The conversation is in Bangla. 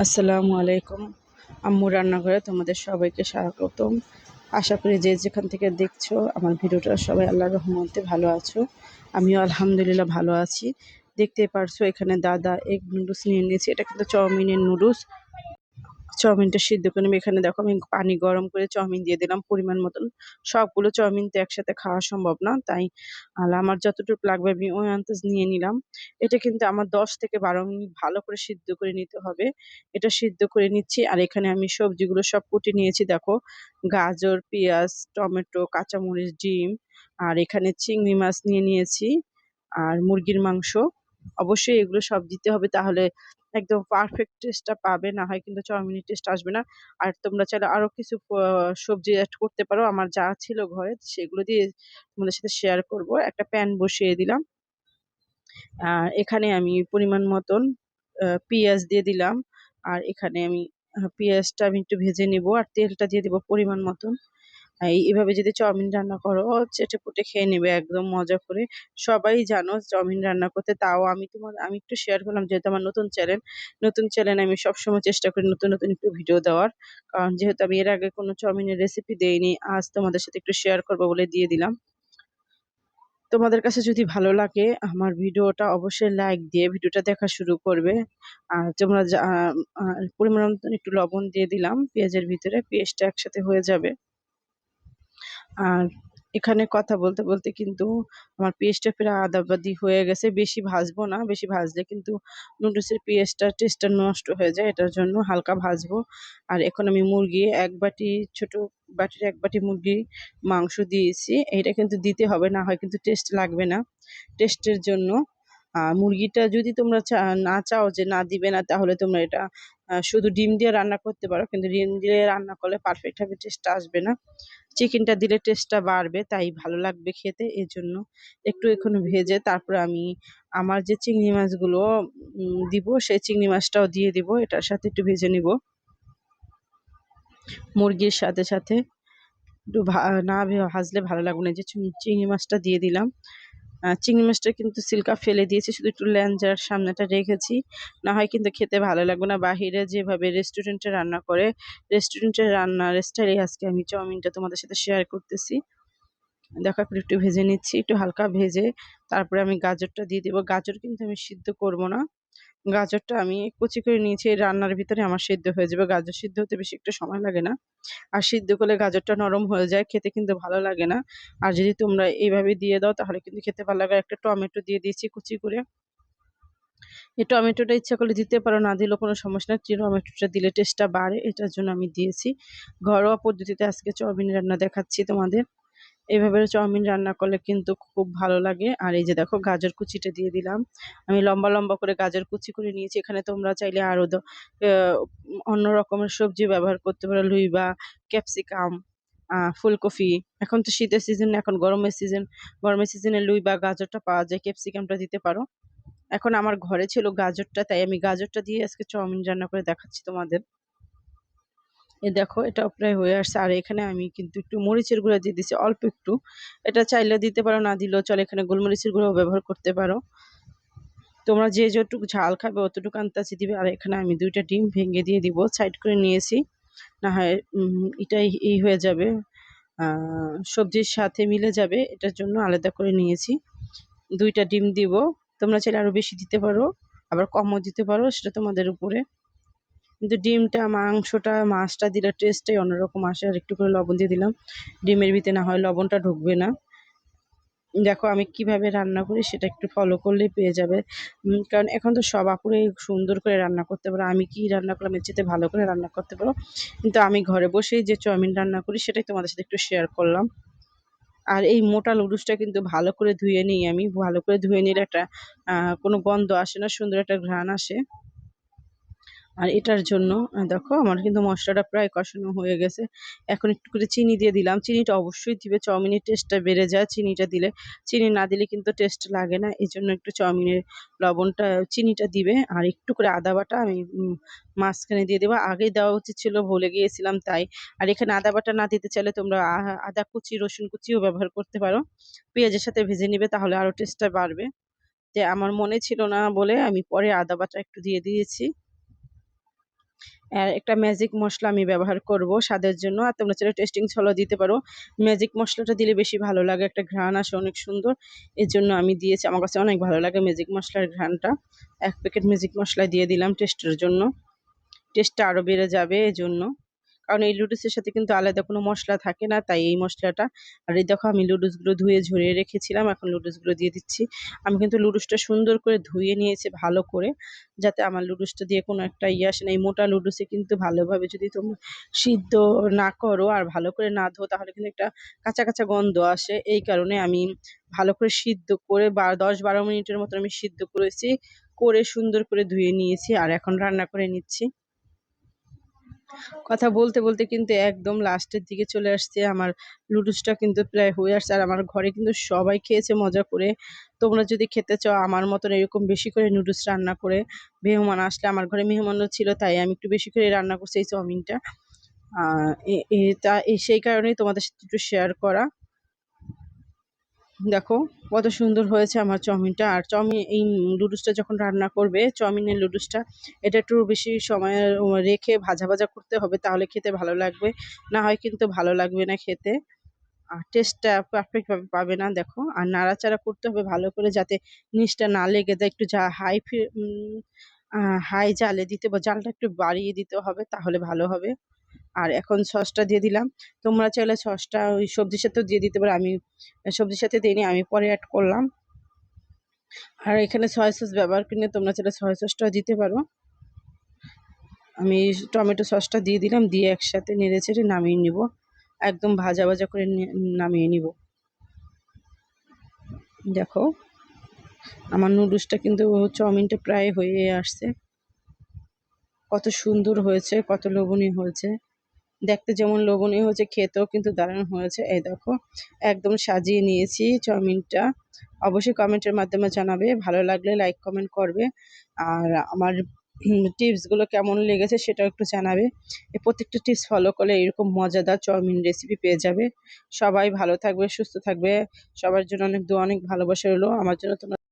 আসসালামু আলাইকুম। আম্মু রান্নাঘরে তোমাদের সবাইকে স্বাগতম। আশা করি যে যেখান থেকে দেখছো আমার ভিডিওটা সবাই আল্লাহর রহমতে ভালো আছো। আমিও আলহামদুলিল্লাহ ভালো আছি। দেখতেই পারছো এখানে দাদা এগ নুডলস নিয়ে নিয়েছি। এটা কিন্তু চাউমিনের নুডলস। চাউমিনটা সিদ্ধ করে নেবো। এখানে দেখো আমি পানি গরম করে চাউমিন দিয়ে দিলাম পরিমাণ মতন। সবগুলো চাউমিন তো একসাথে খাওয়া সম্ভব না, তাই আমার যতটুকু লাগবে আমি ওই আন্দাজ নিয়ে নিলাম। এটা কিন্তু আমার 10 থেকে 12 মিনিট ভালো করে সিদ্ধ করে নিতে হবে। এটা সিদ্ধ করে নিচ্ছি। আর এখানে আমি সবজিগুলো সব কুটে নিয়েছি দেখো, গাজর, পেঁয়াজ, টমেটো, কাঁচামরিচ, ডিম, আর এখানে চিংড়ি মাছ নিয়ে নিয়েছি, আর মুরগির মাংস। অবশ্যই এগুলো সব দিতে হবে, তাহলে একদম পারফেক্ট টেস্টটা পাবে, না হয় কিন্তু চাউমিনের টেস্ট আসবে না। আর তোমরা চাইলে আরো কিছু সবজি অ্যাড করতে পারো। আমার যা ছিল ঘরে সেগুলো দিয়ে তোমাদের সাথে শেয়ার করব। একটা প্যান বসিয়ে দিলাম। আর এখানে আমি পরিমাণ মতন পেঁয়াজ দিয়ে দিলাম। আর এখানে আমি পেঁয়াজটা আমি একটু ভেজে নিব, আর তেলটা দিয়ে দিব পরিমাণ মতন। এভাবে যদি চাউমিন রান্না করো চেটেপুটে খেয়ে নেবে একদম মজা করে। সবাই জানো চাউমিন রান্না করতে, তাও আমি একটু শেয়ার করলাম যেহেতু আমার নতুন চ্যানেল আমি সবসময় চেষ্টা করি নতুন নতুন একটু ভিডিও দেওয়ার। কারণ যেহেতু আমি এর আগে কোনো চাউমিনের রেসিপি দেইনি, আজ তোমাদের সাথে একটু শেয়ার করবো বলে দিয়ে দিলাম। তোমাদের কাছে যদি ভালো লাগে আমার ভিডিওটা অবশ্যই লাইক দিয়ে ভিডিওটা দেখা শুরু করবে। আর তোমরা পরিমাণ মতন একটু লবণ দিয়ে দিলাম পেঁয়াজের ভিতরে, পেঁয়াজটা একসাথে হয়ে যাবে। আর এখানে কথা বলতে বলতে কিন্তু আমার পেঁয়াজটা প্রায় আধা বাদি হয়ে গেছে। বেশি ভাজবো না, বেশি ভাজলে কিন্তু নুডলসের পেঁয়াজটা টেস্টটা নষ্ট হয়ে যায়, এটার জন্য হালকা ভাজবো। আর এখন আমি মুরগি এক বাটি, ছোট বাটির 1 বাটি মুরগি মাংস দিয়েছি। এটা কিন্তু দিতে হবে, না হয় কিন্তু টেস্ট লাগবে না। টেস্টের জন্য মুরগিটা যদি তোমরা না চাও যে না দিবে না, তাহলে তোমরা এটা শুধু ডিম দিয়ে রান্না করতে পারো, কিন্তু ডিম দিয়ে রান্না করলে পারফেক্ট ভাবে টেস্টটা আসবে না। চিকেনটা দিলে টেস্টটা বাড়বে, তাই ভালো লাগবে খেতে। এজন্য একটু এখন ভেজে তারপরে আমি আমার যে চিংড়ি মাছগুলো দিব, সেই চিংড়ি মাছটাও দিয়ে দিব, এটার সাথে একটু ভেজে নিব মুরগির সাথে সাথে। একটু না ভাজলে ভালো লাগবে না। যে চিংড়ি মাছটা দিয়ে দিলাম। চিংড়ি মাছটা কিন্তু সিলকা ফেলে দিয়েছি, শুধু একটু ল্যাঞ্জার সামনেটা রেখেছি, না হয় কিন্তু খেতে ভালো লাগবে না। বাহিরে যেভাবে রেস্টুরেন্টে রান্না করে, রেস্টুরেন্টের রান্নার স্টাইলে আজকে আমি চাউমিনটা তোমাদের সাথে শেয়ার করতেছি। দেখো একটু ভেজে নিচ্ছি, একটু হালকা ভেজে তারপরে আমি গাজরটা দিয়ে দেবো। গাজর কিন্তু আমি সিদ্ধ করব না, গাজরটা আমি কুচি করে নিয়েছি। এই রান্নার ভিতরে আমার সিদ্ধ হয়ে যাবে। গাজর সিদ্ধ হতে বেশি একটা সময় লাগে না। আর সিদ্ধ করলে গাজরটা নরম হয়ে যায়, খেতে কিন্তু ভালো লাগে না। আর যদি তোমরা এইভাবে দিয়ে দাও তাহলে কিন্তু খেতে ভালো লাগে। একটা টমেটো দিয়ে দিয়েছি কুচি করে। এই টমেটোটা ইচ্ছা করলে দিতে পারো, না দিলেও কোনো সমস্যা না। টমেটোটা দিলে টেস্টটা বাড়ে, এটার জন্য আমি দিয়েছি। ঘরোয়া পদ্ধতিতে আজকে চাউমিন রান্না দেখাচ্ছি তোমাদের। এভাবে চাউমিন রান্না করলে কিন্তু খুব ভালো লাগে। আর এই যে দেখো গাজর কুচিটা দিয়ে দিলাম। আমি লম্বা লম্বা করে গাজর কুচি করে নিয়েছি। এখানে তোমরা চাইলে আরো অন্য রকমের সবজি ব্যবহার করতে পারো, লুই বা ক্যাপসিকাম, ফুলকপি। এখন তো শীতের সিজন, এখন গরমের সিজনে লুই বা গাজরটা পাওয়া যায়, ক্যাপসিকামটা দিতে পারো। এখন আমার ঘরে ছিল গাজরটা, তাই আমি গাজরটা দিয়ে আজকে চাউমিন রান্না করে দেখাচ্ছি তোমাদের। এই দেখো এটাও প্রায় হয়ে আসছে। আর এখানে আমি কিন্তু একটু মরিচের গুঁড়া দিয়ে দিচ্ছি, অল্প একটু। এটা চাইলে দিতে পারো, না দিলেও চলে। এখানে গোলমরিচের গুঁড়াও ব্যবহার করতে পারো। তোমরা যে যতটুকু ঝাল খাবে অতটুকু আন্দাজে দিবে। আর এখানে আমি 2টা ডিম ভেঙে দিয়ে দিব, সাইড করে নিয়েছি, না হয় এটাই হয়ে যাবে, সবজির সাথে মিলে যাবে, এটার জন্য আলাদা করে নিয়েছি। 2টা ডিম দিব। তোমরা চাইলে আরো বেশি দিতে পারো, আবার কমও দিতে পারো, সেটা তোমাদের উপরে। কিন্তু ডিমটা, মাংসটা, মাছটা দিলে টেস্টটাই অন্যরকম আসে। আর একটু করে লবণ দিয়ে দিলাম, ডিমের ভিতরে না হয় লবণটা ঢুকবে না। দেখো আমি কিভাবে রান্না করি সেটা একটু ফলো করলেই পেয়ে যাবে। কারণ এখন তো সব আপুরাই সুন্দর করে রান্না করতে পারো। আমি কি রান্না করলাম এর চেয়ে ভালো করে রান্না করতে পারো, কিন্তু আমি ঘরে বসেই যে চাউমিন রান্না করি সেটাই তোমাদের সাথে একটু শেয়ার করলাম। আর এই মোটা নুডলসটা কিন্তু ভালো করে ধুয়ে নিই আমি। ভালো করে ধুয়ে নিলে একটা কোনো গন্ধ আসে না, সুন্দর একটা ঘ্রাণ আসে। আর এটার জন্য দেখো আমার কিন্তু মশলাটা প্রায় কষানো হয়ে গেছে। এখন একটু করে চিনি দিয়ে দিলাম। চিনিটা অবশ্যই দিবে, চাউমিনের টেস্টটা বেড়ে যায় চিনিটা দিলে। চিনি না দিলে কিন্তু টেস্ট লাগে না, এই জন্য একটু চাউমিনের লবণটা, চিনিটা দিবে। আর একটু করে আদা বাটা আমি মাঝখানে দিয়ে দেবো। আগেই দেওয়া উচিত ছিল, ভুলে গিয়েছিলাম তাই। আর এখানে আদা বাটা না দিতে চাইলে তোমরা আদা কুচি, রসুন কুচিও ব্যবহার করতে পারো। পেঁয়াজের সাথে ভেজে নিবে, তাহলে আরো টেস্টটা বাড়বে। যে আমার মনে ছিল না বলে আমি পরে আদা বাটা একটু দিয়ে দিয়েছি। আর একটা ম্যাজিক মসলা আমি ব্যবহার করব স্বাদের জন্য। আর তোমরা চাইলে টেস্টিং সলও দিতে পারো। ম্যাজিক মসলাটা দিলে বেশি ভালো লাগে, একটা ঘ্রাণ আসে অনেক সুন্দর। এজন্য আমি দিয়েছি, আমার কাছে অনেক ভালো লাগে ম্যাজিক মসলার ঘ্রাণটা। 1 প্যাকেট ম্যাজিক মসলা দিয়ে দিলাম টেস্টের জন্য। টেস্টটা আরো বেড়ে যাবে এজন্য। কারণ এই নুডলসের সাথে কিন্তু আলাদা কোনো মসলা থাকে না, তাই এই মসলাটা। আর এই দেখো আমি নুডলসগুলো ধুয়ে ঝরিয়ে রেখেছিলাম, এখন নুডলসগুলো দিয়ে দিচ্ছি। আমি কিন্তু নুডলসটা সুন্দর করে ধুয়ে নিয়েছি ভালো করে, যাতে আমার নুডলসটা দিয়ে কোনো একটা আসে না। এই মোটা নুডলসে কিন্তু ভালোভাবে যদি তোমরা সিদ্ধ না করো আর ভালো করে না ধো, তাহলে কিন্তু একটা কাঁচা কাঁচা গন্ধ আসে। এই কারণে আমি ভালো করে সিদ্ধ করে 10-12 মিনিটের মতো আমি সিদ্ধ করেছি, করে সুন্দর করে ধুয়ে নিয়েছি। আর এখন রান্না করে নিচ্ছি। কথা বলতে বলতে কিন্তু একদম লাস্টের দিকে চলে আসছে। আমার নুডলসটা কিন্তু প্রায় হয়ে আসছে। আর আমার ঘরে কিন্তু সবাই খেয়েছে মজা করে। তোমরা যদি খেতে চাও আমার মতন এরকম বেশি করে নুডলস রান্না করে, মেহমান আসলে, আমার ঘরে মেহমানও ছিল তাই আমি একটু বেশি করে রান্না করছি এই চাউমিনটা। সেই কারণেই তোমাদের সাথে একটু শেয়ার করা। দেখো কত সুন্দর হয়েছে আমার চাউমিনটা। আর এই নুডলসটা যখন রান্না করবে, চাউমিনের নুডলসটা, এটা একটু বেশি সময় রেখে ভাজা ভাজা করতে হবে, তাহলে খেতে ভালো লাগবে। না হয় কিন্তু ভালো লাগবে না খেতে, আর টেস্টটা পারফেক্ট ভাবে পাবে না। দেখো, আর নাড়াচাড়া করতে হবে ভালো করে, যাতে নিচটা না লেগে যায়। একটু হাই জালে দিতে, বা জালটা একটু বাড়িয়ে দিতে হবে, তাহলে ভালো হবে। আর এখন সসটা দিয়ে দিলাম। তোমরা চাইলে সসটা ওই সবজির সাথেও দিয়ে দিতে পারো, আমি সবজির সাথে দিইনি, আমি পরে অ্যাড করলাম। আর এখানে সয়া সস ব্যবহার করলে তোমরা চাইলে সয়া সসটাও দিতে পারো। আমি টমেটো সসটা দিয়ে দিলাম, দিয়ে একসাথে নেড়ে চেড়ে নামিয়ে নিব। একদম ভাজা ভাজা করে নামিয়ে নিব। দেখো আমার নুডলসটা কিন্তু, চাউমিনটা প্রায় হয়ে আসছে। কত সুন্দর হয়েছে, কত লোভনীয় হয়েছে। দেখতে যেমন লোভনীয় হয়েছে, খেতেও কিন্তু দারুণ হয়েছে। এই দেখো একদম সাজিয়ে নিয়েছি চাউমিনটা। অবশ্যই কমেন্টের মাধ্যমে জানাবে, ভালো লাগলে লাইক কমেন্ট করবে। আর আমার টিপসগুলো কেমন লেগেছে সেটাও একটু জানাবে। এই প্রত্যেকটা টিপস ফলো করলে এরকম মজাদার চাউমিন রেসিপি পেয়ে যাবে। সবাই ভালো থাকবে, সুস্থ থাকবে। সবার জন্য অনেক দোয়া, অনেক ভালোবাসা রইলো। আমার জন্য তোমরা